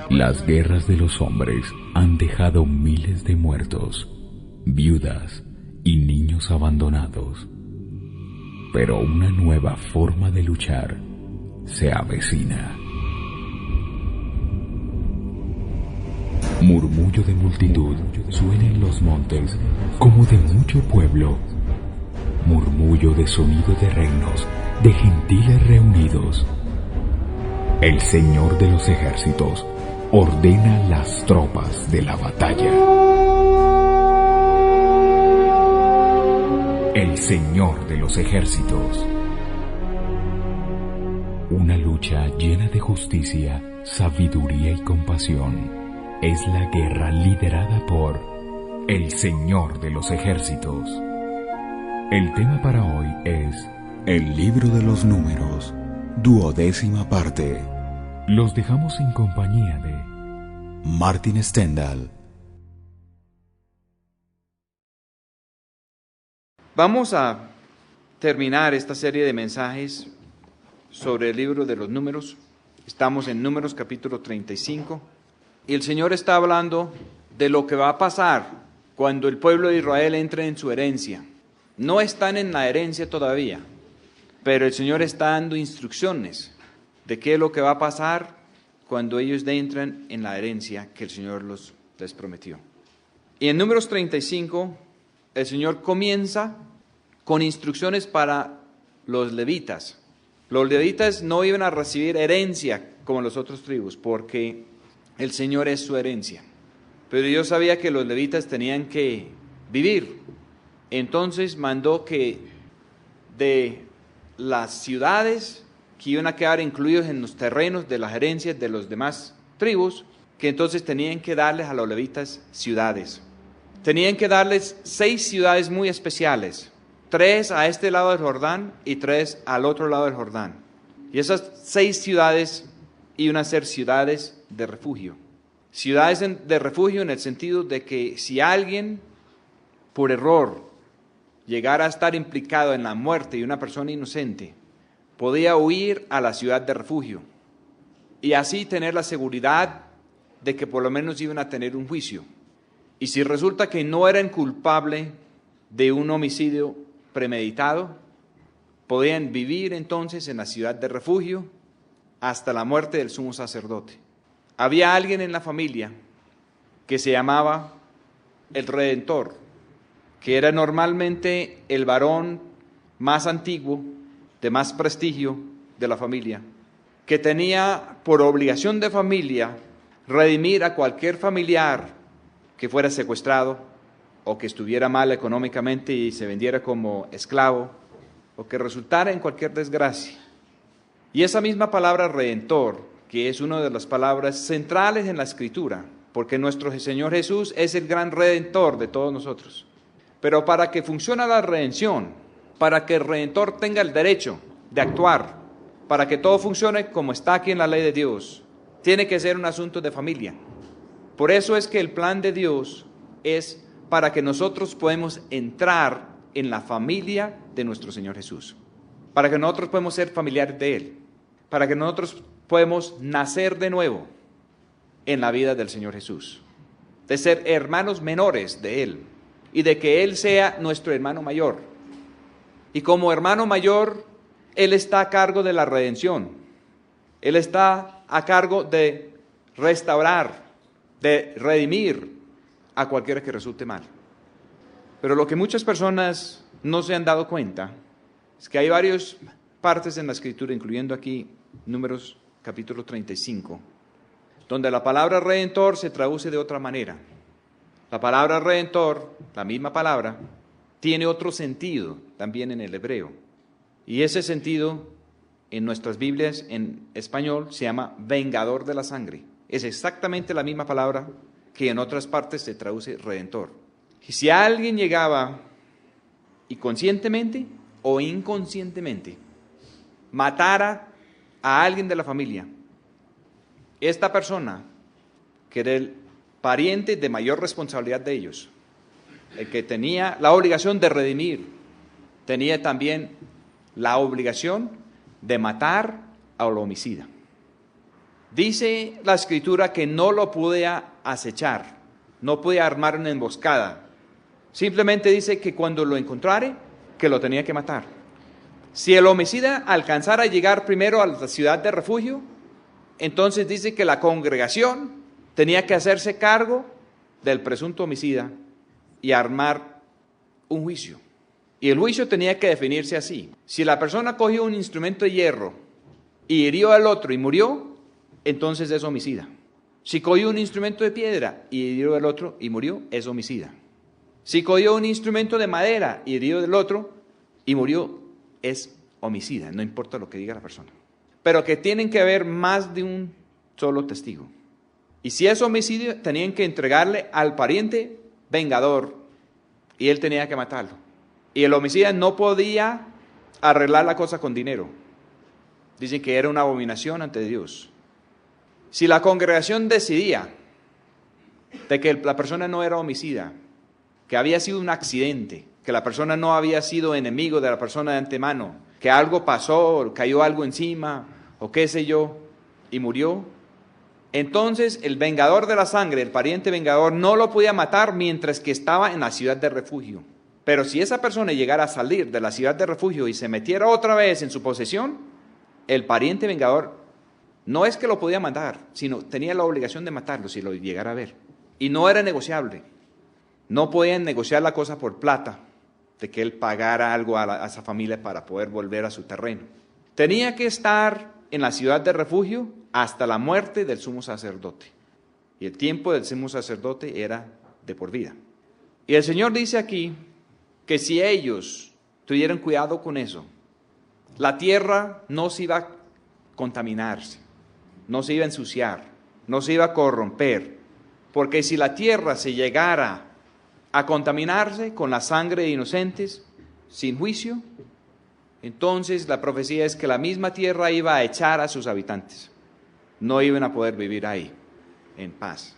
Las guerras de los hombres han dejado miles de muertos, viudas y niños abandonados. Pero una nueva forma de luchar se avecina. Murmullo de multitud suena en los montes como de mucho pueblo. Murmullo de sonido de reinos, de gentiles reunidos. El Señor de los ejércitos ordena las tropas de la batalla. El Señor de los ejércitos. Una lucha llena de justicia, sabiduría y compasión. Es la guerra liderada por el Señor de los ejércitos. El tema para hoy es el libro de los números, 12ª parte. Los dejamos en compañía de Martin Stendhal. Vamos a terminar esta serie de mensajes sobre el libro de los números. Estamos en Números capítulo 35 y el Señor está hablando de lo que va a pasar cuando el pueblo de Israel entre en su herencia. No están en la herencia todavía, pero el Señor está dando instrucciones de qué es lo que va a pasar cuando ellos entran en la herencia que el Señor les prometió. Y en Números 35, el Señor comienza con instrucciones para los levitas. Los levitas no iban a recibir herencia como las otras tribus, porque el Señor es su herencia. Pero Dios sabía que los levitas tenían que vivir. Entonces mandó que de las ciudades que iban a quedar incluidos en los terrenos de las herencias de los demás tribus, que entonces tenían que darles a los levitas ciudades. Tenían que darles 6 ciudades muy especiales, 3 a este lado del Jordán y 3 al otro lado del Jordán. Y esas 6 ciudades iban a ser ciudades de refugio. Ciudades de refugio en el sentido de que si alguien por error llegara a estar implicado en la muerte de una persona inocente, podía huir a la ciudad de refugio y así tener la seguridad de que por lo menos iban a tener un juicio. Y si resulta que no eran culpables de un homicidio premeditado, podían vivir entonces en la ciudad de refugio hasta la muerte del sumo sacerdote. Había alguien en la familia que se llamaba el Redentor, que era normalmente el varón más antiguo, de más prestigio de la familia, que tenía por obligación de familia redimir a cualquier familiar que fuera secuestrado o que estuviera mal económicamente y se vendiera como esclavo o que resultara en cualquier desgracia. Y esa misma palabra Redentor, que es una de las palabras centrales en la Escritura, porque nuestro Señor Jesús es el gran Redentor de todos nosotros. Pero para que funcione la redención, para que el Redentor tenga el derecho de actuar, para que todo funcione como está aquí en la ley de Dios, tiene que ser un asunto de familia. Por eso es que el plan de Dios es para que nosotros podamos entrar en la familia de nuestro Señor Jesús, para que nosotros podamos ser familiares de Él, para que nosotros podamos nacer de nuevo en la vida del Señor Jesús, de ser hermanos menores de Él y de que Él sea nuestro hermano mayor. Y como hermano mayor, Él está a cargo de la redención, Él está a cargo de restaurar, de redimir a cualquiera que resulte mal. Pero lo que muchas personas no se han dado cuenta es que hay varias partes en la Escritura, incluyendo aquí Números capítulo 35, donde la palabra redentor se traduce de otra manera. La palabra redentor, la misma palabra, tiene otro sentido también en el hebreo. Y ese sentido en nuestras Biblias en español se llama vengador de la sangre. Es exactamente la misma palabra que en otras partes se traduce redentor. Y si alguien llegaba y conscientemente o inconscientemente matara a alguien de la familia, esta persona, que era el pariente de mayor responsabilidad de ellos, el que tenía la obligación de redimir, tenía también la obligación de matar al homicida. Dice la Escritura que no lo podía acechar, no podía armar una emboscada. Simplemente dice que cuando lo encontrare, que lo tenía que matar. Si el homicida alcanzara a llegar primero a la ciudad de refugio, entonces dice que la congregación tenía que hacerse cargo del presunto homicida y armar un juicio. Y el juicio tenía que definirse así. Si la persona cogió un instrumento de hierro y hirió al otro y murió, entonces es homicida. Si cogió un instrumento de piedra y hirió al otro y murió, es homicida. Si cogió un instrumento de madera y hirió al otro y murió, es homicida, no importa lo que diga la persona. Pero que tienen que haber más de un solo testigo. Y si es homicidio, tenían que entregarle al pariente vengador y él tenía que matarlo. Y el homicida no podía arreglar la cosa con dinero. Dicen que era una abominación ante Dios. Si la congregación decidía de que la persona no era homicida, que había sido un accidente, que la persona no había sido enemigo de la persona de antemano, que algo pasó, cayó algo encima, o qué sé yo, y murió, entonces el vengador de la sangre, el pariente vengador, no lo podía matar mientras que estaba en la ciudad de refugio. Pero si esa persona llegara a salir de la ciudad de refugio y se metiera otra vez en su posesión, el pariente vengador no es que lo podía matar, sino tenía la obligación de matarlo si lo llegara a ver. Y no era negociable. No podían negociar la cosa por plata, de que él pagara algo a esa familia para poder volver a su terreno. Tenía que estar en la ciudad de refugio hasta la muerte del sumo sacerdote. Y el tiempo del sumo sacerdote era de por vida. Y el Señor dice aquí que si ellos tuvieran cuidado con eso, la tierra no se iba a contaminarse, no se iba a ensuciar, no se iba a corromper, porque si la tierra se llegara a contaminarse con la sangre de inocentes sin juicio, entonces la profecía es que la misma tierra iba a echar a sus habitantes, no iban a poder vivir ahí en paz,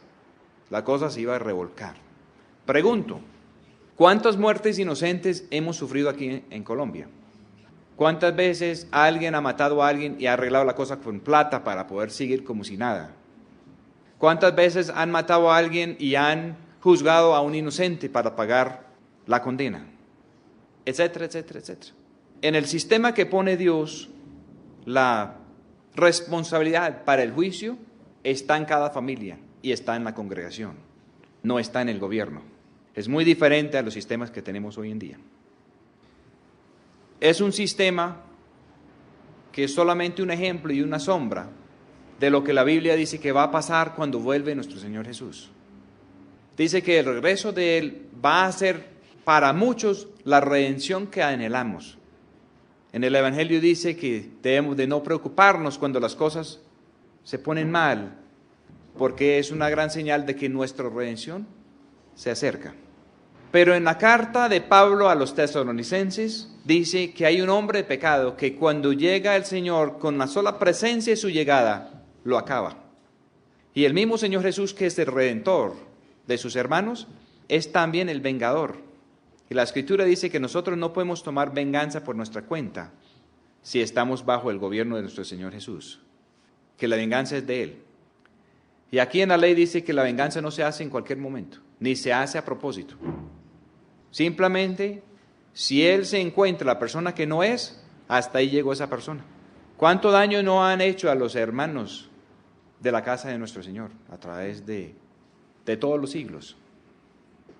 la cosa se iba a revolcar. Pregunto, ¿cuántas muertes inocentes hemos sufrido aquí en Colombia? ¿Cuántas veces alguien ha matado a alguien y ha arreglado la cosa con plata para poder seguir como si nada? ¿Cuántas veces han matado a alguien y han juzgado a un inocente para pagar la condena? Etcétera, etcétera, etcétera. En el sistema que pone Dios, la responsabilidad para el juicio está en cada familia y está en la congregación, no está en el gobierno. Es muy diferente a los sistemas que tenemos hoy en día. Es un sistema que es solamente un ejemplo y una sombra de lo que la Biblia dice que va a pasar cuando vuelve nuestro Señor Jesús. Dice que el regreso de Él va a ser para muchos la redención que anhelamos. En el Evangelio dice que debemos de no preocuparnos cuando las cosas se ponen mal, porque es una gran señal de que nuestra redención se acerca. Pero en la carta de Pablo a los tesalonicenses dice que hay un hombre de pecado que cuando llega el Señor, con la sola presencia de su llegada, lo acaba. Y el mismo Señor Jesús, que es el Redentor de sus hermanos, es también el vengador. Y la Escritura dice que nosotros no podemos tomar venganza por nuestra cuenta si estamos bajo el gobierno de nuestro Señor Jesús, que la venganza es de Él. Y aquí en la ley dice que la venganza no se hace en cualquier momento, ni se hace a propósito. Simplemente, si Él se encuentra la persona que no es, hasta ahí llegó esa persona. ¿Cuánto daño no han hecho a los hermanos de la casa de nuestro Señor a través de todos los siglos?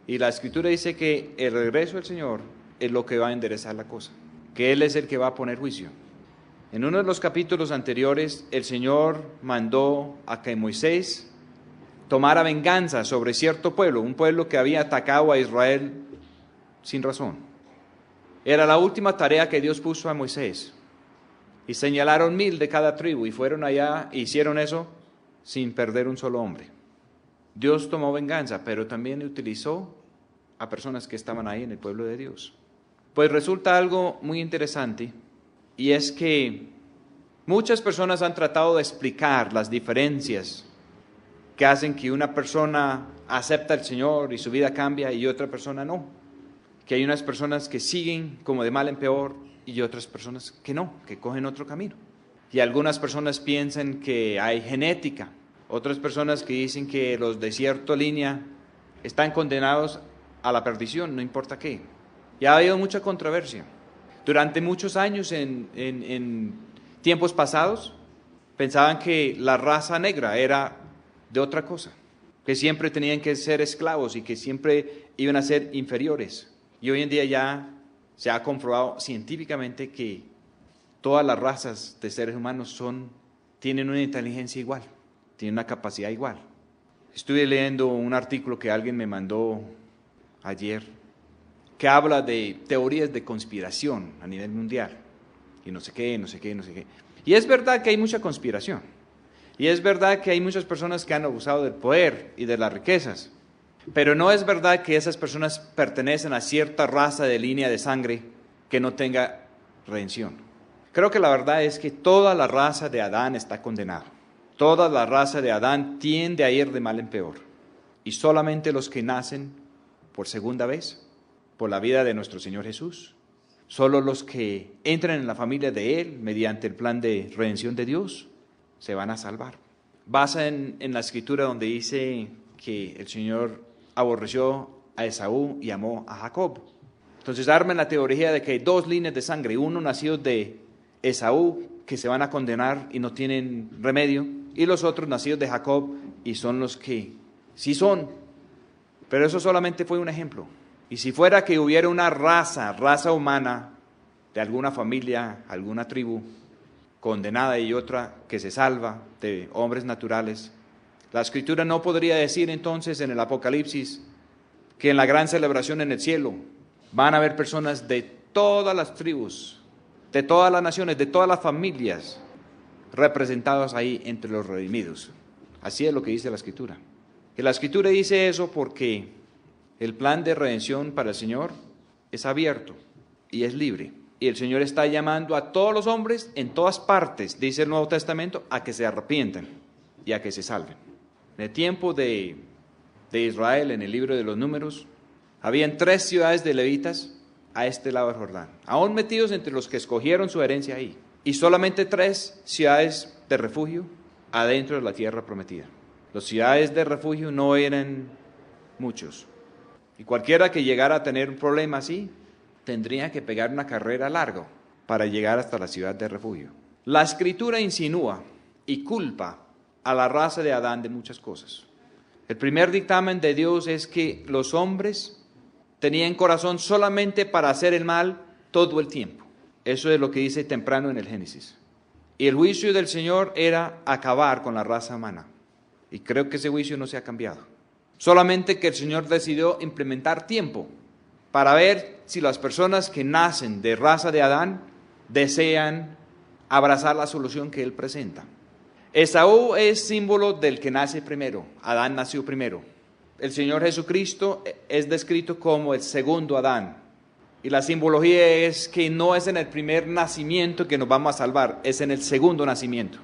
Y la Escritura dice que el regreso del Señor es lo que va a enderezar la cosa, que Él es el que va a poner juicio. En uno de los capítulos anteriores, el Señor mandó a que Moisés tomara venganza sobre cierto pueblo, un pueblo que había atacado a Israel sin razón. Era la última tarea que Dios puso a Moisés. Y señalaron 1000 de cada tribu y fueron allá e hicieron eso sin perder un solo hombre. Dios tomó venganza, pero también utilizó a personas que estaban ahí en el pueblo de Dios. Pues resulta algo muy interesante, y es que muchas personas han tratado de explicar las diferencias que hacen que una persona acepta al Señor y su vida cambia y otra persona no. Que hay unas personas que siguen como de mal en peor y otras personas que no, que cogen otro camino. Y algunas personas piensan que hay genética. Otras personas que dicen que los de cierta línea están condenados a la perdición, no importa qué. Y ha habido mucha controversia. Durante muchos años, en tiempos pasados, pensaban que la raza negra era de otra cosa, que siempre tenían que ser esclavos y que siempre iban a ser inferiores. Y hoy en día ya se ha comprobado científicamente que todas las razas de seres humanos tienen una inteligencia igual, tienen una capacidad igual. Estuve leyendo un artículo que alguien me mandó ayer, que habla de teorías de conspiración a nivel mundial, y no sé qué. Y es verdad que hay mucha conspiración, y es verdad que hay muchas personas que han abusado del poder y de las riquezas, pero no es verdad que esas personas pertenecen a cierta raza de línea de sangre que no tenga redención. Creo que la verdad es que toda la raza de Adán está condenada. Toda la raza de Adán tiende a ir de mal en peor, y solamente los que nacen por segunda vez, por la vida de nuestro Señor Jesús, solo los que entran en la familia de Él mediante el plan de redención de Dios, se van a salvar. Basa en la Escritura donde dice que el Señor aborreció a Esaú y amó a Jacob. Entonces arman la teoría de que hay dos líneas de sangre, uno nacido de Esaú, que se van a condenar y no tienen remedio, y los otros nacidos de Jacob, y son los que sí son. Pero eso solamente fue un ejemplo. Y si fuera que hubiera una raza humana de alguna familia, alguna tribu condenada y otra que se salva de hombres naturales, la Escritura no podría decir entonces en el Apocalipsis que en la gran celebración en el cielo van a haber personas de todas las tribus, de todas las naciones, de todas las familias representadas ahí entre los redimidos. Así es lo que dice la Escritura. Y la Escritura dice eso porque el plan de redención para el Señor es abierto y es libre. Y el Señor está llamando a todos los hombres en todas partes, dice el Nuevo Testamento, a que se arrepientan y a que se salven. En el tiempo de Israel, en el libro de los Números, habían 3 ciudades de levitas a este lado del Jordán, aún metidos entre los que escogieron su herencia ahí. Y solamente 3 ciudades de refugio adentro de la tierra prometida. Las ciudades de refugio no eran muchos. Y cualquiera que llegara a tener un problema así, tendría que pegar una carrera larga para llegar hasta la ciudad de refugio. La Escritura insinúa y culpa a la raza de Adán de muchas cosas. El primer dictamen de Dios es que los hombres tenían corazón solamente para hacer el mal todo el tiempo. Eso es lo que dice temprano en el Génesis. Y el juicio del Señor era acabar con la raza humana. Y creo que ese juicio no se ha cambiado. Solamente que el Señor decidió implementar tiempo para ver si las personas que nacen de raza de Adán desean abrazar la solución que Él presenta. Esaú es símbolo del que nace primero. Adán nació primero. El Señor Jesucristo es descrito como el segundo Adán. Y la simbología es que no es en el primer nacimiento que nos vamos a salvar, es en el segundo nacimiento.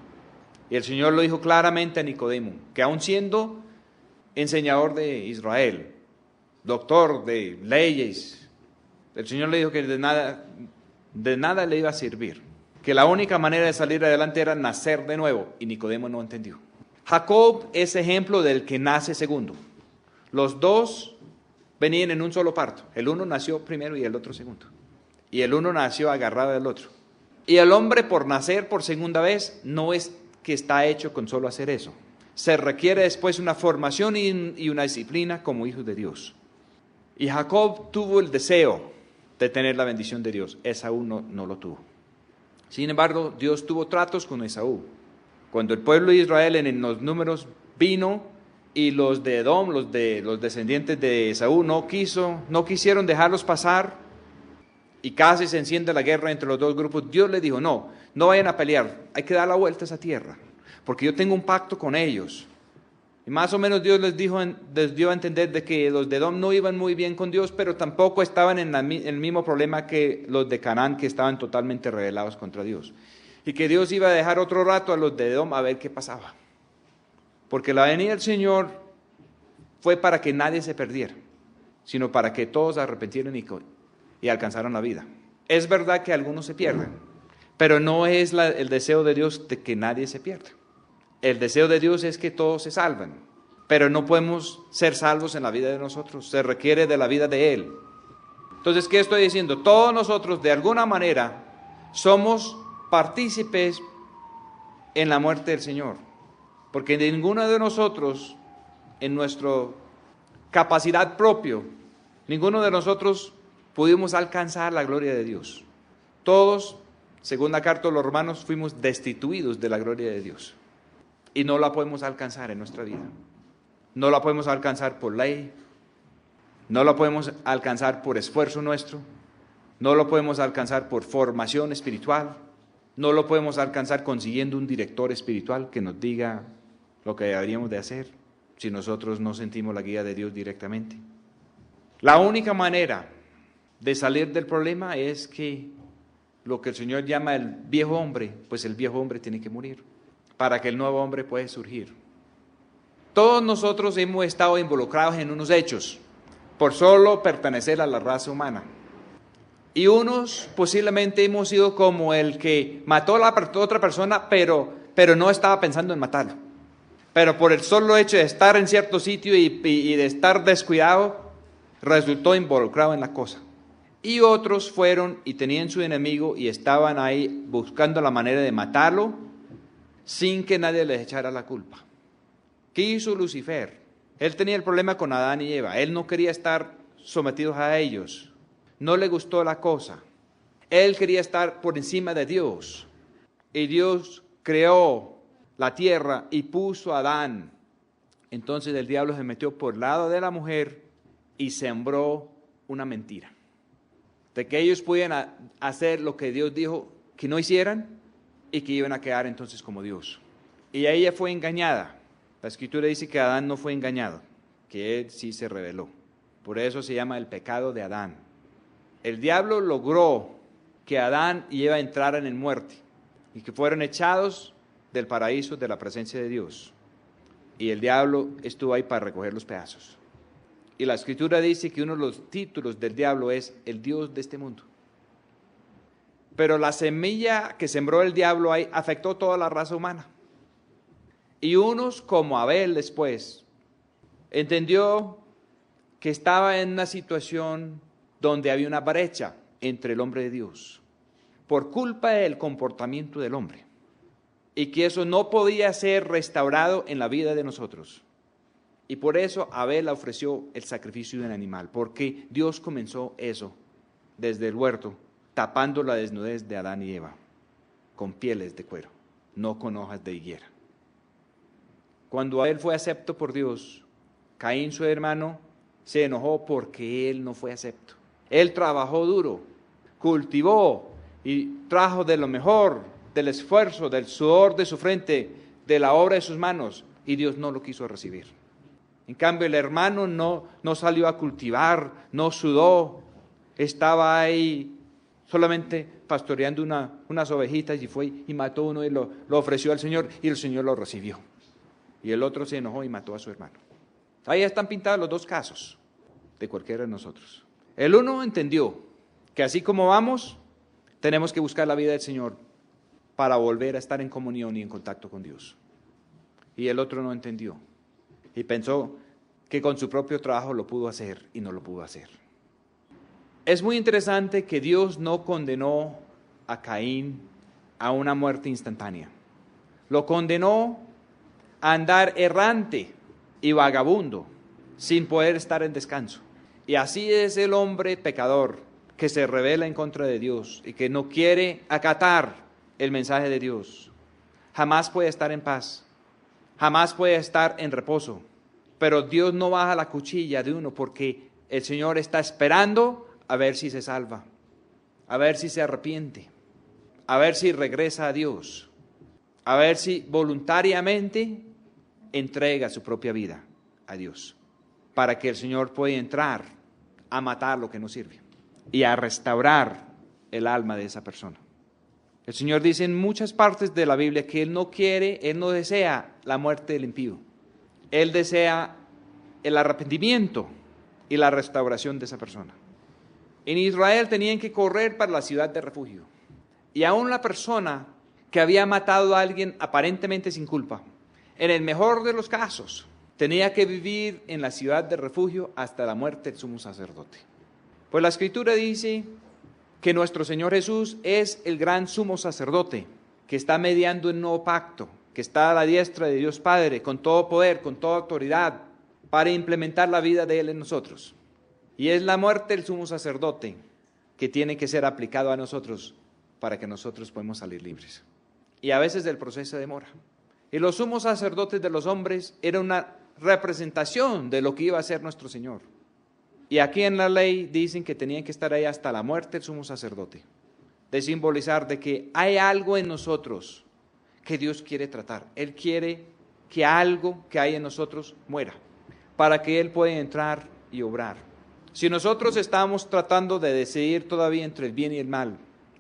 Y el Señor lo dijo claramente a Nicodemo, que aun siendo enseñador de Israel, doctor de leyes, el Señor le dijo que de nada le iba a servir, que la única manera de salir adelante era nacer de nuevo, y Nicodemo no entendió. Jacob es ejemplo del que nace segundo. Los dos venían en un solo parto. El uno nació primero y el otro segundo. Y el uno nació agarrado del otro. Y el hombre por nacer por segunda vez no es que está hecho con solo hacer eso. Se requiere después una formación y una disciplina como hijo de Dios. Y Jacob tuvo el deseo de tener la bendición de Dios. Esaú no lo tuvo. Sin embargo, Dios tuvo tratos con Esaú. Cuando el pueblo de Israel en los Números vino y los de Edom, los descendientes de Esaú, no quisieron dejarlos pasar y casi se enciende la guerra entre los dos grupos, Dios les dijo, no vayan a pelear, hay que dar la vuelta a esa tierra, porque yo tengo un pacto con ellos. Y más o menos Dios les dio a entender de que los de Edom no iban muy bien con Dios, pero tampoco estaban en el mismo problema que los de Canaán, que estaban totalmente rebelados contra Dios. Y que Dios iba a dejar otro rato a los de Edom a ver qué pasaba. Porque la venida del Señor fue para que nadie se perdiera, sino para que todos se arrepintieran y alcanzaran la vida. Es verdad que algunos se pierden, Pero no es el deseo de Dios de que nadie se pierda. El deseo de Dios es que todos se salven. Pero no podemos ser salvos en la vida de nosotros. Se requiere de la vida de Él. Entonces, ¿qué estoy diciendo? Todos nosotros, de alguna manera, somos partícipes en la muerte del Señor. Porque ninguno de nosotros, en nuestra capacidad propia, ninguno de nosotros pudimos alcanzar la gloria de Dios. Todos, según la carta de los Romanos, fuimos destituidos de la gloria de Dios. Y no la podemos alcanzar en nuestra vida. No la podemos alcanzar por ley. No la podemos alcanzar por esfuerzo nuestro. No lo podemos alcanzar por formación espiritual. No lo podemos alcanzar consiguiendo un director espiritual que nos diga lo que deberíamos de hacer si nosotros no sentimos la guía de Dios directamente. La única manera de salir del problema es que lo que el Señor llama el viejo hombre, pues el viejo hombre tiene que morir para que el nuevo hombre pueda surgir. Todos nosotros hemos estado involucrados en unos hechos por solo pertenecer a la raza humana. Y unos posiblemente hemos sido como el que mató a la otra persona, pero no estaba pensando en matarlo. Pero por el solo hecho de estar en cierto sitio y de estar descuidado, resultó involucrado en la cosa. Y otros fueron y tenían su enemigo y estaban ahí buscando la manera de matarlo sin que nadie les echara la culpa. ¿Qué hizo Lucifer? Él tenía el problema con Adán y Eva. Él no quería estar sometidos a ellos. No le gustó la cosa. Él quería estar por encima de Dios. Y Dios creó la tierra y puso a Adán. Entonces el diablo se metió por el lado de la mujer y sembró una mentira. De que ellos podían hacer lo que Dios dijo que no hicieran y que iban a quedar entonces como Dios. Y ella fue engañada. La Escritura dice que Adán no fue engañado, que él sí se rebeló. Por eso se llama el pecado de Adán. El diablo logró que Adán y Eva entraran en muerte y que fueran echados del paraíso de la presencia de Dios. Y el diablo estuvo ahí para recoger los pedazos. Y la Escritura dice que uno de los títulos del diablo es el Dios de este mundo. Pero la semilla que sembró el diablo ahí afectó toda la raza humana. Y unos como Abel después entendió que estaba en una situación donde había una brecha entre el hombre y Dios, por culpa del comportamiento del hombre, y que eso no podía ser restaurado en la vida de nosotros. Y por eso Abel ofreció el sacrificio de un animal, porque Dios comenzó eso desde el huerto, tapando la desnudez de Adán y Eva, con pieles de cuero, no con hojas de higuera. Cuando Abel fue acepto por Dios, Caín, su hermano, se enojó porque él no fue acepto. Él trabajó duro, cultivó y trajo de lo mejor, del esfuerzo, del sudor de su frente, de la obra de sus manos, y Dios no lo quiso recibir. En cambio, el hermano no salió a cultivar, no sudó, estaba ahí solamente pastoreando unas ovejitas y fue y mató uno y lo ofreció al Señor y el Señor lo recibió. Y el otro se enojó y mató a su hermano. Ahí están pintados los dos casos de cualquiera de nosotros. El uno entendió que así como vamos, tenemos que buscar la vida del Señor para volver a estar en comunión y en contacto con Dios. Y el otro no entendió y pensó que con su propio trabajo lo pudo hacer y no lo pudo hacer. Es muy interesante que Dios no condenó a Caín a una muerte instantánea. Lo condenó a andar errante y vagabundo sin poder estar en descanso. Y así es el hombre pecador que se rebela en contra de Dios y que no quiere acatar el mensaje de Dios. Jamás puede estar en paz, jamás puede estar en reposo. Pero Dios no baja la cuchilla de uno porque el Señor está esperando a ver si se salva, a ver si se arrepiente, a ver si regresa a Dios, a ver si voluntariamente entrega su propia vida a Dios, para que el Señor pueda entrar a matar lo que no sirve y a restaurar el alma de esa persona. El Señor dice en muchas partes de la Biblia que Él no desea la muerte del impío. Él desea el arrepentimiento y la restauración de esa persona. En Israel tenían que correr para la ciudad de refugio. Y aún la persona que había matado a alguien aparentemente sin culpa, en el mejor de los casos, tenía que vivir en la ciudad de refugio hasta la muerte del sumo sacerdote. Pues la Escritura dice que nuestro Señor Jesús es el gran sumo sacerdote, que está mediando el nuevo pacto, que está a la diestra de Dios Padre, con todo poder, con toda autoridad, para implementar la vida de Él en nosotros. Y es la muerte del sumo sacerdote que tiene que ser aplicado a nosotros para que nosotros podamos salir libres. Y a veces el proceso demora. Y los sumos sacerdotes de los hombres era una representación de lo que iba a ser nuestro Señor. Y aquí en la ley dicen que tenían que estar ahí hasta la muerte del sumo sacerdote, de simbolizar de que hay algo en nosotros que Dios quiere tratar. Él quiere que algo que hay en nosotros muera, para que Él pueda entrar y obrar. Si nosotros estamos tratando de decidir todavía entre el bien y el mal,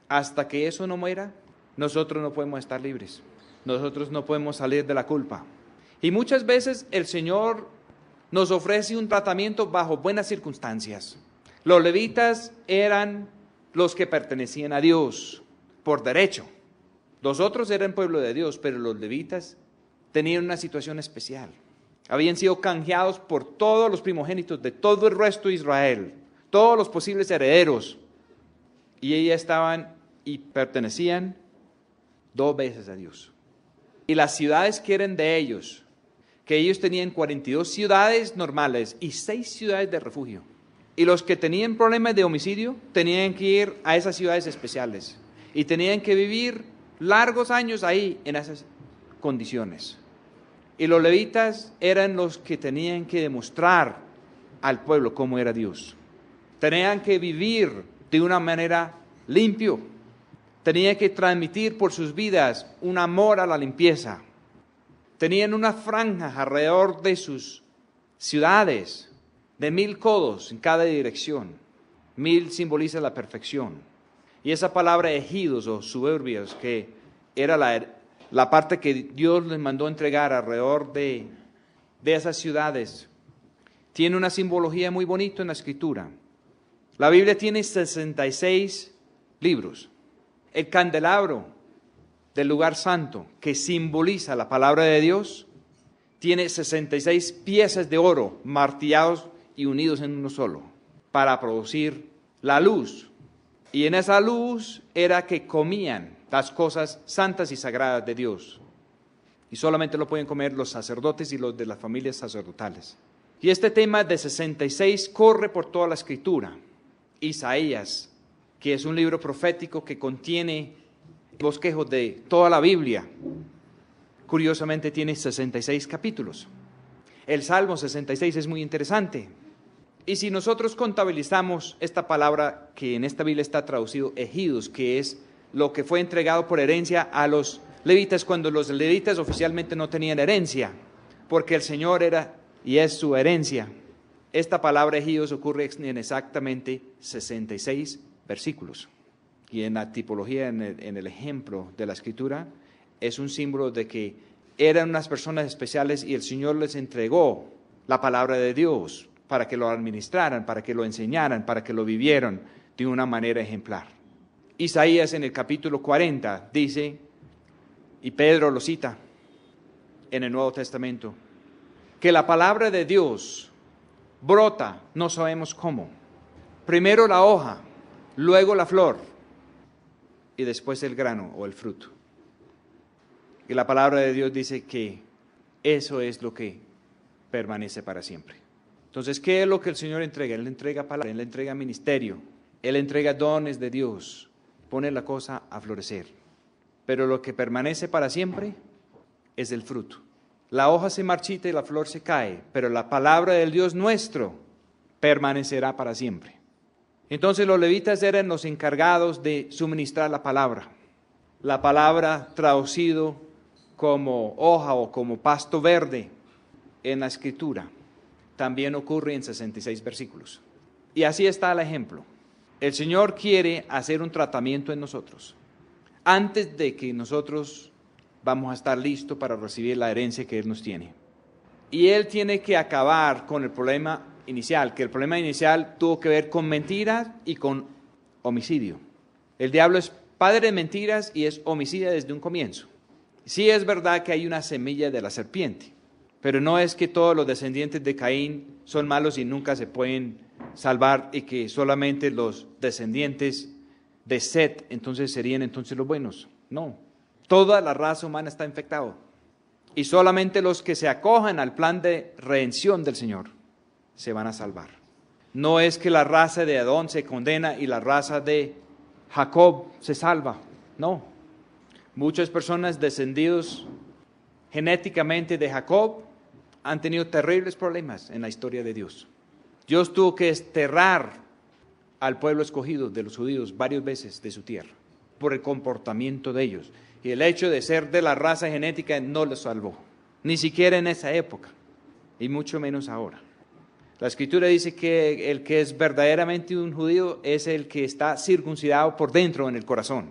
hasta que eso no muera, nosotros no podemos estar libres. Nosotros no podemos salir de la culpa. Y muchas veces el Señor nos ofrece un tratamiento bajo buenas circunstancias. Los levitas eran los que pertenecían a Dios por derecho. Los otros eran pueblo de Dios, pero los levitas tenían una situación especial. Habían sido canjeados por todos los primogénitos de todo el resto de Israel, todos los posibles herederos. Y ellos estaban y pertenecían 2 veces a Dios. Y las ciudades que eran de ellos, que ellos tenían 42 ciudades normales y 6 ciudades de refugio. Y los que tenían problemas de homicidio tenían que ir a esas ciudades especiales y tenían que vivir largos años ahí en esas condiciones. Y los levitas eran los que tenían que demostrar al pueblo cómo era Dios. Tenían que vivir de una manera limpio. Tenían que transmitir por sus vidas un amor a la limpieza. Tenían una franja alrededor de sus ciudades de 1000 codos en cada dirección. 1000 simboliza la perfección. Y esa palabra ejidos o suburbios, que era la parte que Dios les mandó entregar alrededor de esas ciudades, tiene una simbología muy bonita en la Escritura. La Biblia tiene 66 libros. El candelabro del lugar santo, que simboliza la palabra de Dios, tiene 66 piezas de oro martillados y unidos en uno solo, para producir la luz. Y en esa luz era que comían las cosas santas y sagradas de Dios. Y solamente lo pueden comer los sacerdotes y los de las familias sacerdotales. Y este tema de 66 corre por toda la Escritura. Isaías, que es un libro profético que contiene bosquejos de toda la Biblia, curiosamente tiene 66 capítulos. El Salmo 66 es muy interesante. Y si nosotros contabilizamos esta palabra que en esta Biblia está traducido ejidos, que es lo que fue entregado por herencia a los levitas cuando los levitas oficialmente no tenían herencia, porque el Señor era y es su herencia. Esta palabra ejidos ocurre en exactamente 66 versículos. Y en la tipología, en el ejemplo de la Escritura, es un símbolo de que eran unas personas especiales y el Señor les entregó la palabra de Dios para que lo administraran, para que lo enseñaran, para que lo vivieran de una manera ejemplar. Isaías en el capítulo 40 dice, y Pedro lo cita en el Nuevo Testamento, que la palabra de Dios brota, no sabemos cómo. Primero la hoja, luego la flor y después el grano o el fruto. Y la palabra de Dios dice que eso es lo que permanece para siempre. Entonces, ¿qué es lo que el Señor entrega? Él le entrega palabra, Él le entrega ministerio, Él le entrega dones de Dios, pone la cosa a florecer. Pero lo que permanece para siempre es el fruto. La hoja se marchita y la flor se cae, pero la palabra del Dios nuestro permanecerá para siempre. Entonces los levitas eran los encargados de suministrar la palabra. La palabra traducido como hoja o como pasto verde en la Escritura también ocurre en 66 versículos. Y así está el ejemplo. El Señor quiere hacer un tratamiento en nosotros antes de que nosotros vamos a estar listos para recibir la herencia que Él nos tiene. Y Él tiene que acabar con el problema inicial, que el problema inicial tuvo que ver con mentiras y con homicidio. El diablo padre de mentiras y es homicida desde un comienzo. Sí es verdad que hay una semilla de la serpiente, pero no es que todos los descendientes de Caín son malos y nunca se pueden salvar y que solamente los descendientes de Set entonces serían entonces los buenos. No, toda la raza humana está infectada y solamente los que se acojan al plan de redención del Señor se van a salvar. No es que la raza de Adón se condena y la raza de Jacob se salva, no. Muchas personas descendidos genéticamente de Jacob han tenido terribles problemas en la historia de Dios. Dios tuvo que desterrar al pueblo escogido de los judíos varias veces de su tierra por el comportamiento de ellos. Y el hecho de ser de la raza genética no los salvó, ni siquiera en esa época, y mucho menos ahora. La Escritura dice que el que es verdaderamente un judío es el que está circuncidado por dentro en el corazón.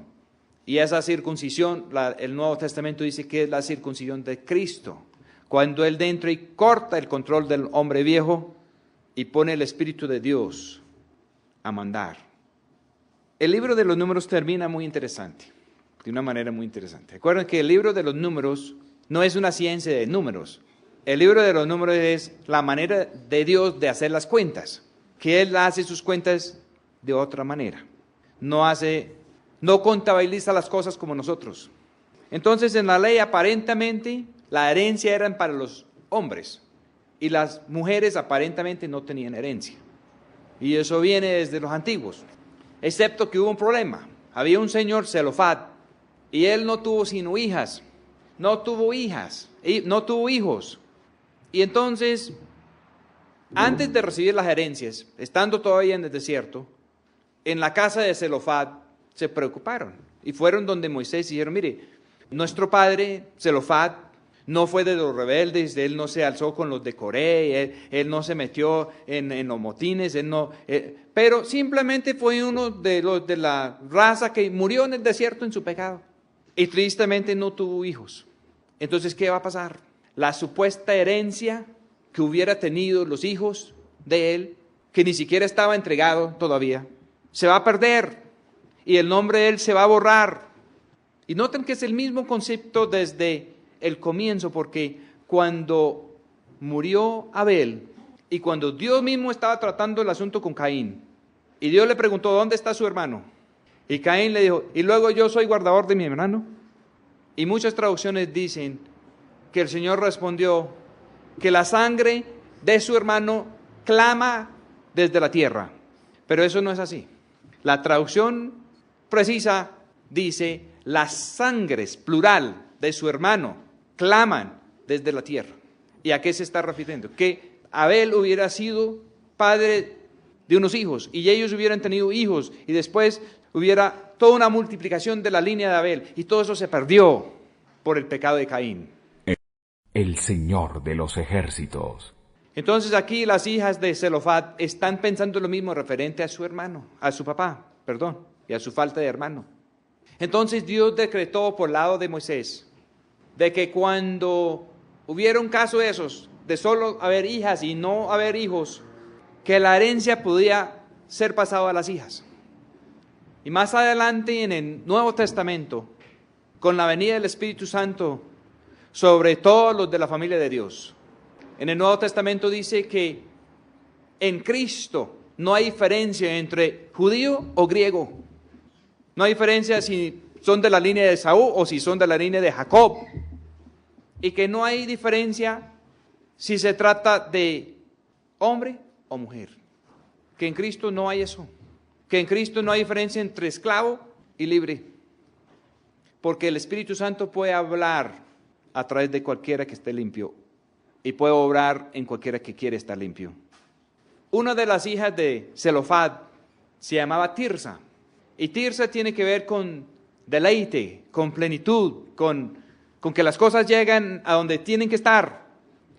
Y esa circuncisión, el Nuevo Testamento dice que es la circuncisión de Cristo. Cuando Él entra y corta el control del hombre viejo y pone el Espíritu de Dios a mandar. El libro de los Números termina muy interesante, de una manera muy interesante. Recuerden que el libro de los Números no es una ciencia de números. El libro de los Números es la manera de Dios de hacer las cuentas, que Él hace sus cuentas de otra manera. No contabiliza las cosas como nosotros. Entonces, en la ley aparentemente la herencia era para los hombres y las mujeres aparentemente no tenían herencia. Y eso viene desde los antiguos, excepto que hubo un problema. Había un señor Zelofhad y él no tuvo sino hijas, no tuvo hijos. Y entonces, antes de recibir las herencias, estando todavía en el desierto, en la casa de Zelofhad se preocuparon y fueron donde Moisés y dijeron, mire, nuestro padre Zelofhad no fue de los rebeldes, él no se alzó con los de Coré, él no se metió en los motines, pero simplemente fue uno de los de la raza que murió en el desierto en su pecado y tristemente no tuvo hijos. Entonces, ¿qué va a pasar? La supuesta herencia que hubiera tenido los hijos de él, que ni siquiera estaba entregado todavía, se va a perder y el nombre de él se va a borrar. Y noten que es el mismo concepto desde el comienzo, porque cuando murió Abel y cuando Dios mismo estaba tratando el asunto con Caín, y Dios le preguntó, ¿dónde está su hermano? Y Caín le dijo, ¿y luego yo soy guardador de mi hermano? Y muchas traducciones dicen que el Señor respondió que la sangre de su hermano clama desde la tierra. Pero eso no es así. La traducción precisa dice, las sangres, plural, de su hermano, claman desde la tierra. ¿Y a qué se está refiriendo? Que Abel hubiera sido padre de unos hijos y ellos hubieran tenido hijos y después hubiera toda una multiplicación de la línea de Abel y todo eso se perdió por el pecado de Caín. El Señor de los ejércitos. Entonces aquí las hijas de Zelofhad están pensando lo mismo referente a su hermano, a su papá, y a su falta de hermano. Entonces Dios decretó por lado de Moisés de que cuando hubiera un caso de esos, de solo haber hijas y no haber hijos, que la herencia podía ser pasada a las hijas. Y más adelante en el Nuevo Testamento, con la venida del Espíritu Santo, sobre todos los de la familia de Dios. En el Nuevo Testamento dice que en Cristo no hay diferencia entre judío o griego. No hay diferencia si son de la línea de Saúl o si son de la línea de Jacob. Y que no hay diferencia si se trata de hombre o mujer. Que en Cristo no hay eso. Que en Cristo no hay diferencia entre esclavo y libre. Porque el Espíritu Santo puede hablar a través de cualquiera que esté limpio y puede obrar en cualquiera que quiere estar limpio. Una de las hijas de Zelofhad se llamaba Tirsa, y Tirsa tiene que ver con deleite, con plenitud, con que las cosas llegan a donde tienen que estar.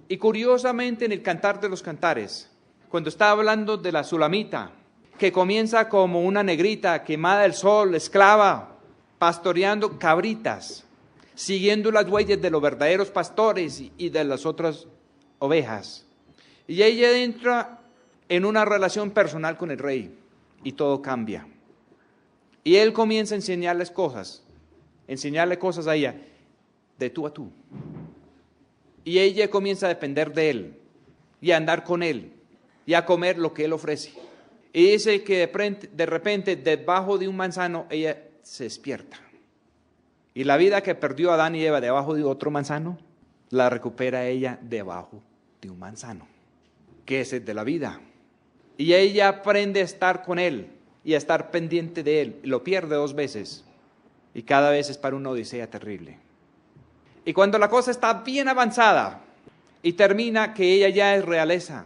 Y curiosamente en el Cantar de los Cantares, cuando está hablando de la Sulamita, que comienza como una negrita quemada del sol, esclava, pastoreando cabritas, siguiendo las huellas de los verdaderos pastores y de las otras ovejas. Y ella entra en una relación personal con el rey y todo cambia. Y él comienza a enseñarle cosas a ella, de tú a tú. Y ella comienza a depender de él, y a andar con él, y a comer lo que él ofrece. Y dice que de repente, debajo de un manzano, ella se despierta. Y la vida que perdió Adán y Eva debajo de otro manzano, la recupera ella debajo de un manzano, que es el de la vida. Y ella aprende a estar con él y a estar pendiente de él. Lo pierde 2 veces. Y cada vez es para una odisea terrible. Y cuando la cosa está bien avanzada y termina que ella ya es realeza,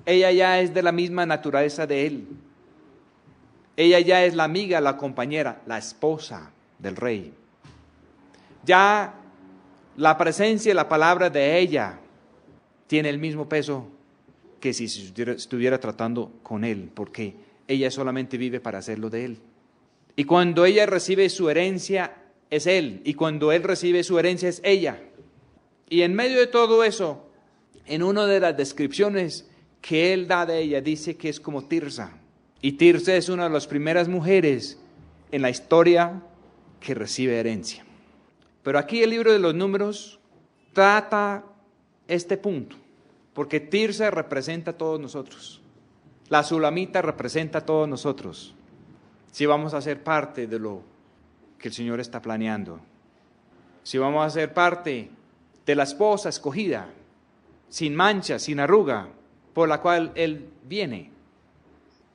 ella ya es de la misma naturaleza de él. Ella ya es la amiga, la compañera, la esposa del rey. Ya la presencia y la palabra de ella tiene el mismo peso que si estuviera tratando con él, porque ella solamente vive para hacerlo de él. Y cuando ella recibe su herencia, es él. Y cuando él recibe su herencia, es ella. Y en medio de todo eso, en una de las descripciones que él da de ella, dice que es como Tirsa. Y Tirsa es una de las primeras mujeres en la historia que recibe herencia. Pero aquí el libro de los Números trata este punto, porque Tirsa representa a todos nosotros. La Sulamita representa a todos nosotros. Si vamos a ser parte de lo que el Señor está planeando, si vamos a ser parte de la esposa escogida, sin mancha, sin arruga, por la cual Él viene.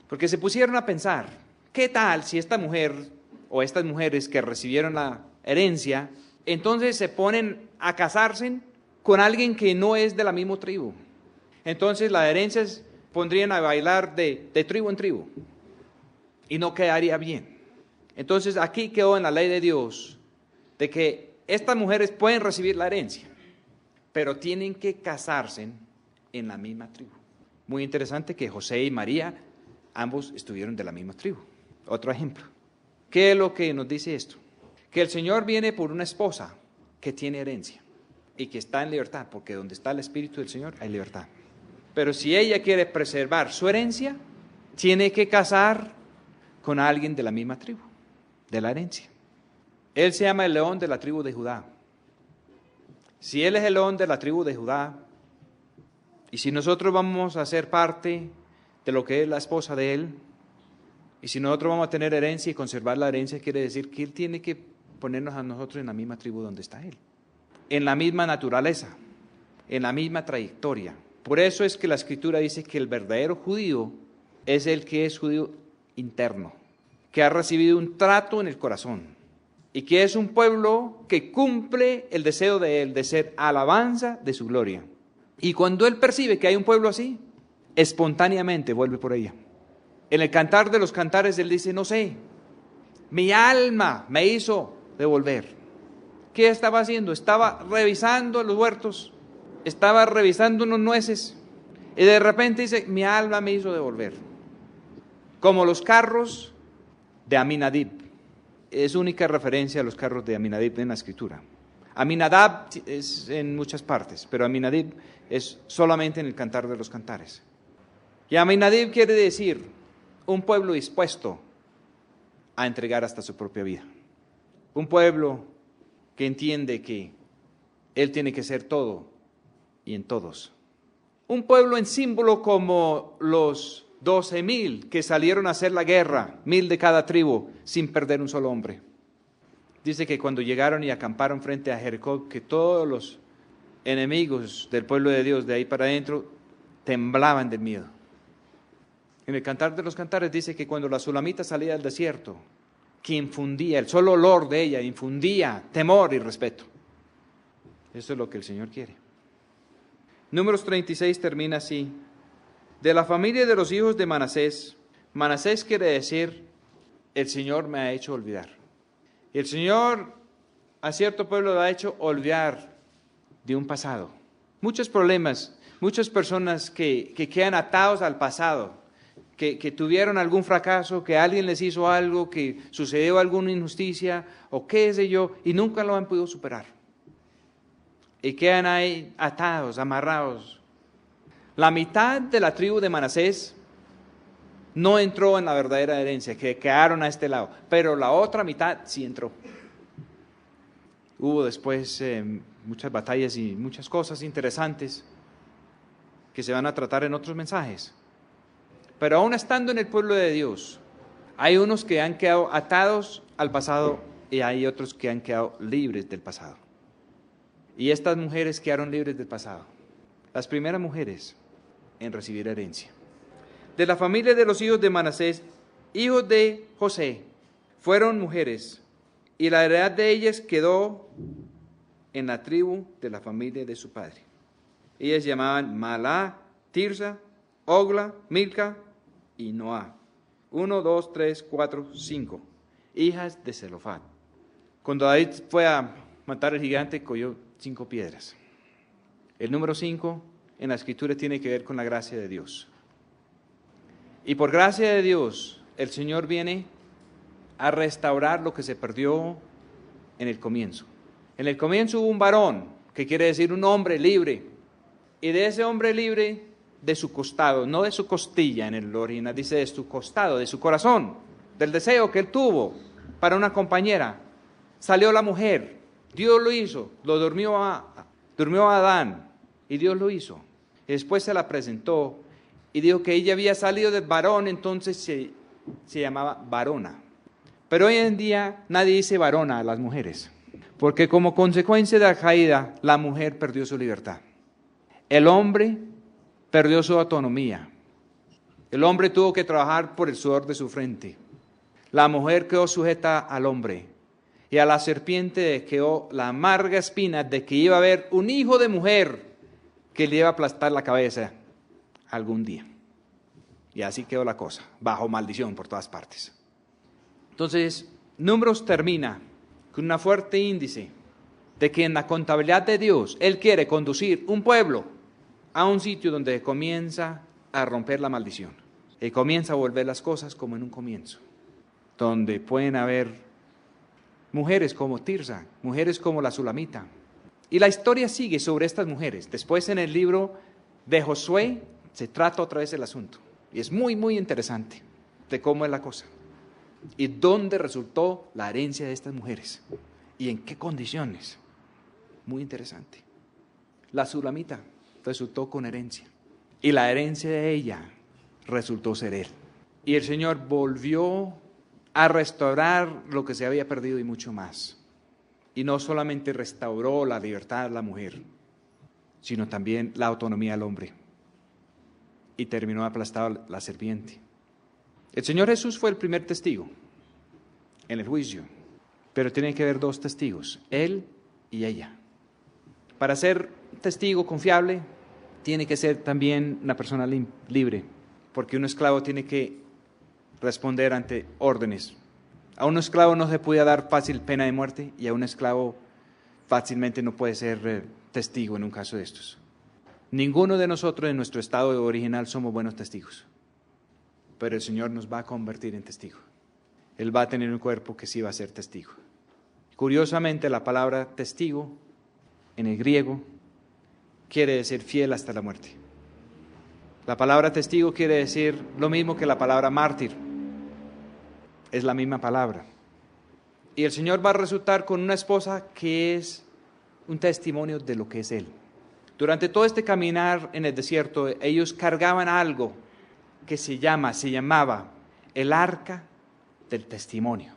Porque se pusieron a pensar, ¿qué tal si esta mujer o estas mujeres que recibieron la herencia, entonces se ponen a casarse con alguien que no es de la misma tribu? Entonces las herencias pondrían a bailar de tribu en tribu y no quedaría bien. Entonces aquí quedó en la ley de Dios de que estas mujeres pueden recibir la herencia, pero tienen que casarse en la misma tribu. Muy interesante que José y María ambos estuvieron de la misma tribu. Otro ejemplo. ¿Qué es lo que nos dice esto? Que el Señor viene por una esposa que tiene herencia y que está en libertad, porque donde está el Espíritu del Señor hay libertad. Pero si ella quiere preservar su herencia, tiene que casar con alguien de la misma tribu, de la herencia. Él se llama el león de la tribu de Judá. Si él es el león de la tribu de Judá, y si nosotros vamos a ser parte de lo que es la esposa de él, y si nosotros vamos a tener herencia y conservar la herencia, quiere decir que él tiene que ponernos a nosotros en la misma tribu donde está él, en la misma naturaleza, en la misma trayectoria. Por eso es que la Escritura dice que el verdadero judío es el que es judío interno, que ha recibido un trato en el corazón y que es un pueblo que cumple el deseo de él de ser alabanza de su gloria. Y cuando él percibe que hay un pueblo así, espontáneamente vuelve por ella. En el Cantar de los Cantares él dice, no sé, mi alma me hizo devolver. ¿Qué estaba haciendo? Estaba revisando los huertos, estaba revisando unos nueces y de repente dice, mi alma me hizo devolver. Como los carros de Aminadab. Es única referencia a los carros de Aminadab en la Escritura. Aminadab es en muchas partes, pero Aminadab es solamente en el Cantar de los Cantares. Y Aminadab quiere decir un pueblo dispuesto a entregar hasta su propia vida. Un pueblo que entiende que él tiene que ser todo y en todos. Un pueblo en símbolo como los 12,000 que salieron a hacer la guerra, 1,000 de cada tribu, sin perder un solo hombre. Dice que cuando llegaron y acamparon frente a Jericó, que todos los enemigos del pueblo de Dios de ahí para adentro temblaban de miedo. En el Cantar de los Cantares dice que cuando la Sulamita salía del desierto, que infundía, el solo olor de ella infundía temor y respeto. Eso es lo que el Señor quiere. Números 36 termina así. De la familia de los hijos de Manasés. Manasés quiere decir, el Señor me ha hecho olvidar. Y el Señor a cierto pueblo lo ha hecho olvidar de un pasado. Muchos problemas, muchas personas que quedan atados al pasado, que tuvieron algún fracaso, que alguien les hizo algo, que sucedió alguna injusticia o qué sé yo, y nunca lo han podido superar. Y quedan ahí atados, amarrados. La mitad de la tribu de Manasés no entró en la verdadera herencia, que quedaron a este lado, pero la otra mitad sí entró. Hubo después muchas batallas y muchas cosas interesantes que se van a tratar en otros mensajes. Pero aún estando en el pueblo de Dios, hay unos que han quedado atados al pasado y hay otros que han quedado libres del pasado. Y estas mujeres quedaron libres del pasado. Las primeras mujeres en recibir herencia. De la familia de los hijos de Manasés, hijos de José, fueron mujeres, y la heredad de ellas quedó en la tribu de la familia de su padre. Ellas llamaban Malá, Tirsa, Ogla, Milca y Noá. 1, 2, 3, 4, 5. Hijas de Zelofat. Cuando David fue a matar al gigante, cogió 5 piedras. El número 5 en la Escritura tiene que ver con la gracia de Dios. Y por gracia de Dios, el Señor viene a restaurar lo que se perdió en el comienzo. En el comienzo hubo un varón, que quiere decir un hombre libre. Y de ese hombre libre, de su costado, no de su costilla en el original, dice de su costado, de su corazón, del deseo que él tuvo para una compañera, salió la mujer. Dios lo hizo, durmió a Adán y Dios lo hizo. Y después se la presentó y dijo que ella había salido del varón, entonces se llamaba varona. Pero hoy en día nadie dice varona a las mujeres, porque como consecuencia de la caída, la mujer perdió su libertad. El hombre perdió su autonomía. El hombre tuvo que trabajar por el sudor de su frente. La mujer quedó sujeta al hombre. Y a la serpiente quedó la amarga espina de que iba a haber un hijo de mujer que le iba a aplastar la cabeza algún día. Y así quedó la cosa, bajo maldición por todas partes. Entonces, Números termina con una fuerte índice de que en la contabilidad de Dios, Él quiere conducir un pueblo a un sitio donde comienza a romper la maldición. Y comienza a volver las cosas como en un comienzo. Donde pueden haber mujeres como Tirsa, mujeres como la Sulamita. Y la historia sigue sobre estas mujeres. Después en el libro de Josué se trata otra vez el asunto. Y es muy, muy interesante de cómo es la cosa. Y dónde resultó la herencia de estas mujeres. Y en qué condiciones. Muy interesante. La Sulamita resultó con herencia. Y la herencia de ella resultó ser él. Y el Señor volvió a restaurar lo que se había perdido y mucho más. Y no solamente restauró la libertad de la mujer, sino también la autonomía del hombre. Y terminó aplastado la serpiente. El Señor Jesús fue el primer testigo en el juicio, pero tiene que haber 2 testigos, él y ella. Para ser testigo confiable, tiene que ser también una persona libre, porque un esclavo tiene que responder ante órdenes. A un esclavo no se puede dar fácil pena de muerte y a un esclavo fácilmente no puede ser testigo en un caso de estos. Ninguno de nosotros en nuestro estado original somos buenos testigos, pero el Señor nos va a convertir en testigo. Él va a tener un cuerpo que sí va a ser testigo. Curiosamente, la palabra testigo en el griego quiere decir fiel hasta la muerte. La palabra testigo quiere decir lo mismo que la palabra mártir. Es la misma palabra. Y el Señor va a resultar con una esposa que es un testimonio de lo que es Él. Durante todo este caminar en el desierto, ellos cargaban algo que se llamaba el arca del testimonio.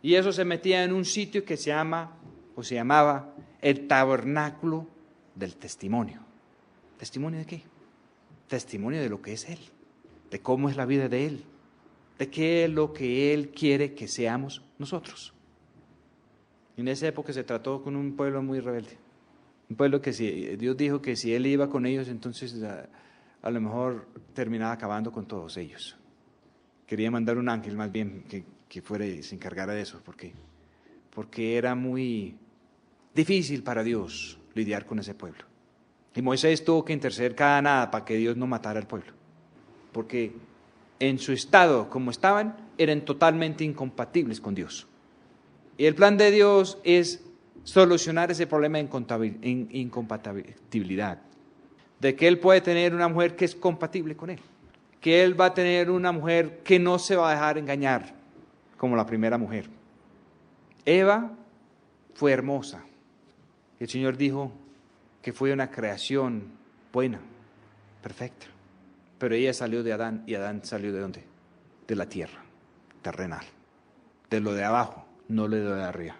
Y eso se metía en un sitio que se llamaba el tabernáculo del testimonio. ¿Testimonio de qué? Testimonio de lo que es Él, de cómo es la vida de Él, de qué es lo que Él quiere que seamos nosotros. En esa época se trató con un pueblo muy rebelde, un pueblo que Dios dijo que si Él iba con ellos, entonces a lo mejor terminaba acabando con todos ellos. Quería mandar un ángel más bien que fuera y se encargara de eso, porque era muy difícil para Dios lidiar con ese pueblo. Y Moisés tuvo que interceder cada nada para que Dios no matara al pueblo, porque en su estado como estaban, eran totalmente incompatibles con Dios. Y el plan de Dios es solucionar ese problema de incompatibilidad, de que Él puede tener una mujer que es compatible con Él. que él va a tener una mujer que no se va a dejar engañar como la primera mujer. Eva fue hermosa. El Señor dijo que fue una creación buena, perfecta. Pero ella salió de Adán, y Adán salió ¿de dónde? De la tierra, terrenal. De lo de abajo, no de lo de arriba.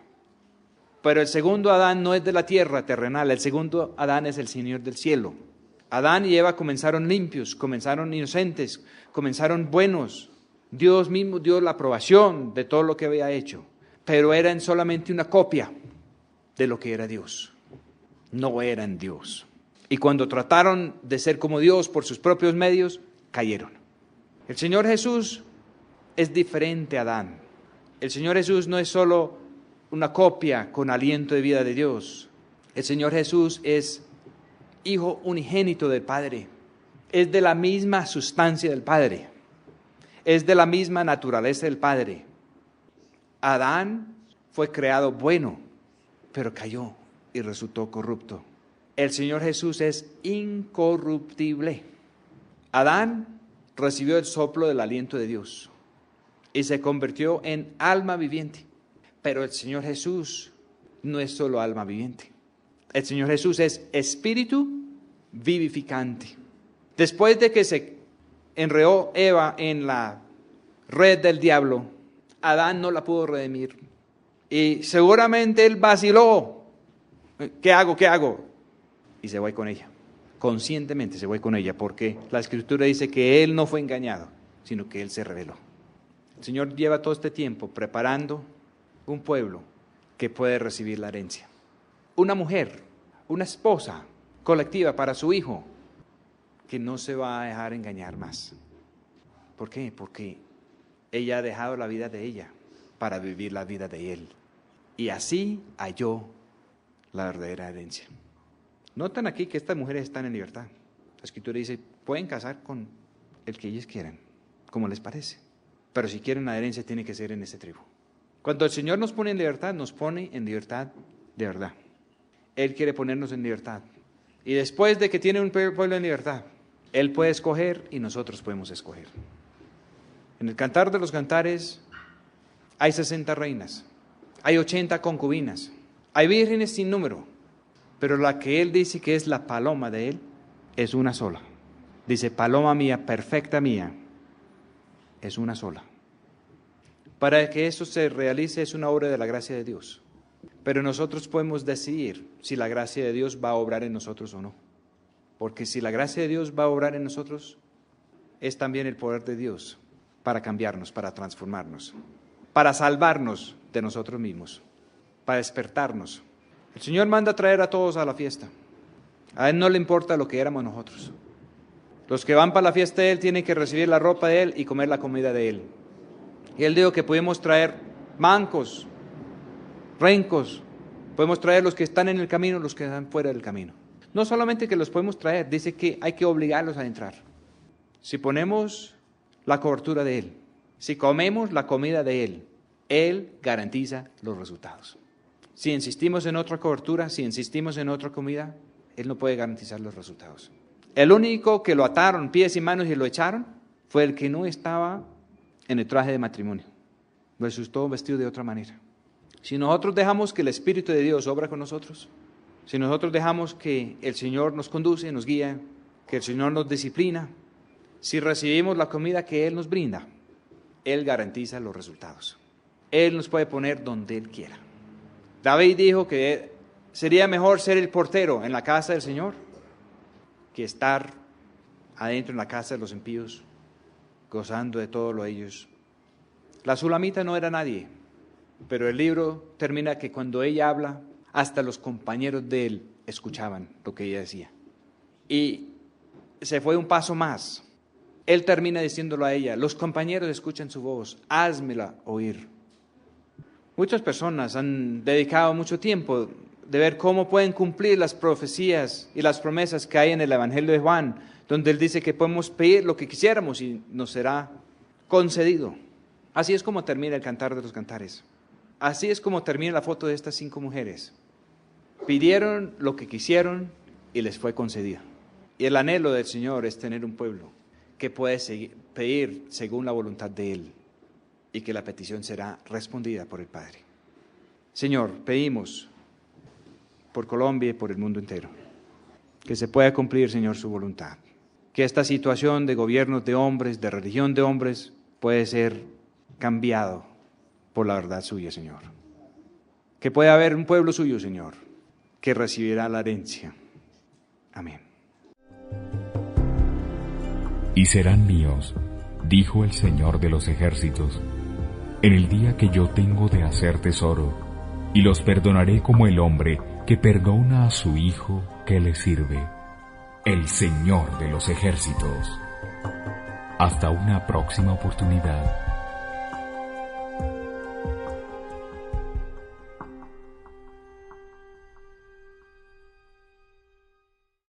Pero el segundo Adán no es de la tierra terrenal, el segundo Adán es el Señor del cielo. Adán y Eva comenzaron limpios, comenzaron inocentes, comenzaron buenos. Dios mismo dio la aprobación de todo lo que había hecho, pero eran solamente una copia de lo que era Dios. No eran Dios. Y cuando trataron de ser como Dios por sus propios medios, cayeron. El Señor Jesús es diferente a Adán. El Señor Jesús no es solo una copia con aliento de vida de Dios. El Señor Jesús es Hijo unigénito del Padre. Es de la misma sustancia del Padre. Es de la misma naturaleza del Padre. Adán fue creado bueno, pero cayó y resultó corrupto. El Señor Jesús es incorruptible. Adán recibió el soplo del aliento de Dios y se convirtió en alma viviente. Pero el Señor Jesús no es solo alma viviente. El Señor Jesús es espíritu vivificante. Después de que se enredó Eva en la red del diablo, Adán no la pudo redimir. Y seguramente él vaciló. ¿Qué hago? ¿Qué hago? Y se va con ella. Conscientemente se va con ella, porque la Escritura dice que él no fue engañado, sino que él se rebeló. El Señor lleva todo este tiempo preparando un pueblo que puede recibir la herencia. Una mujer, una esposa colectiva para su hijo, que no se va a dejar engañar más. ¿Por qué? Porque ella ha dejado la vida de ella para vivir la vida de él. Y así halló la verdadera herencia. Notan aquí que estas mujeres están en libertad. La Escritura dice, pueden casar con el que ellos quieran, como les parece. Pero si quieren la herencia, tiene que ser en ese tribu. Cuando el Señor nos pone en libertad, nos pone en libertad de verdad. Él quiere ponernos en libertad. Y después de que tiene un pueblo en libertad, Él puede escoger y nosotros podemos escoger. En el Cantar de los Cantares hay 60 reinas, hay 80 concubinas, hay vírgenes sin número, pero la que Él dice que es la paloma de Él es una sola. Dice, paloma mía, perfecta mía, es una sola. Para que eso se realice es una obra de la gracia de Dios. Pero nosotros podemos decidir si la gracia de Dios va a obrar en nosotros o no. Porque si la gracia de Dios va a obrar en nosotros, es también el poder de Dios para cambiarnos, para transformarnos, para salvarnos de nosotros mismos, para despertarnos. El Señor manda a traer a todos a la fiesta. A Él no le importa lo que éramos nosotros. Los que van para la fiesta de Él tienen que recibir la ropa de Él y comer la comida de Él. Y Él dijo que podemos traer mancos, rencos, podemos traer los que están en el camino, los que están fuera del camino. No solamente que los podemos traer, dice que hay que obligarlos a entrar. Si ponemos la cobertura de Él, si comemos la comida de Él, Él garantiza los resultados. Si insistimos en otra cobertura, si insistimos en otra comida, Él no puede garantizar los resultados. El único que lo ataron pies y manos y lo echaron fue el que no estaba en el traje de matrimonio. Lo asustó vestido de otra manera. Si nosotros dejamos que el Espíritu de Dios obra con nosotros, si nosotros dejamos que el Señor nos conduce, nos guía, que el Señor nos disciplina, si recibimos la comida que Él nos brinda, Él garantiza los resultados. Él nos puede poner donde Él quiera. David dijo que sería mejor ser el portero en la casa del Señor que estar adentro en la casa de los impíos, gozando de todo lo de ellos. La Sulamita no era nadie, pero el libro termina que cuando ella habla, hasta los compañeros de él escuchaban lo que ella decía. Y se fue un paso más. Él termina diciéndolo a ella, los compañeros escuchan su voz, házmela oír. Muchas personas han dedicado mucho tiempo de ver cómo pueden cumplir las profecías y las promesas que hay en el Evangelio de Juan, donde él dice que podemos pedir lo que quisiéramos y nos será concedido. Así es como termina el Cantar de los Cantares. Así es como termina la foto de estas 5 mujeres. Pidieron lo que quisieron y les fue concedido. Y el anhelo del Señor es tener un pueblo que puedes pedir según la voluntad de Él y que la petición será respondida por el Padre. Señor, pedimos por Colombia y por el mundo entero que se pueda cumplir, Señor, su voluntad. Que esta situación de gobiernos de hombres, de religión de hombres, puede ser cambiado por la verdad suya, Señor. Que pueda haber un pueblo suyo, Señor, que recibirá la herencia. Amén. Y serán míos, dijo el Señor de los ejércitos, en el día que yo tengo de hacer tesoro, y los perdonaré como el hombre que perdona a su hijo que le sirve, el Señor de los ejércitos. Hasta una próxima oportunidad.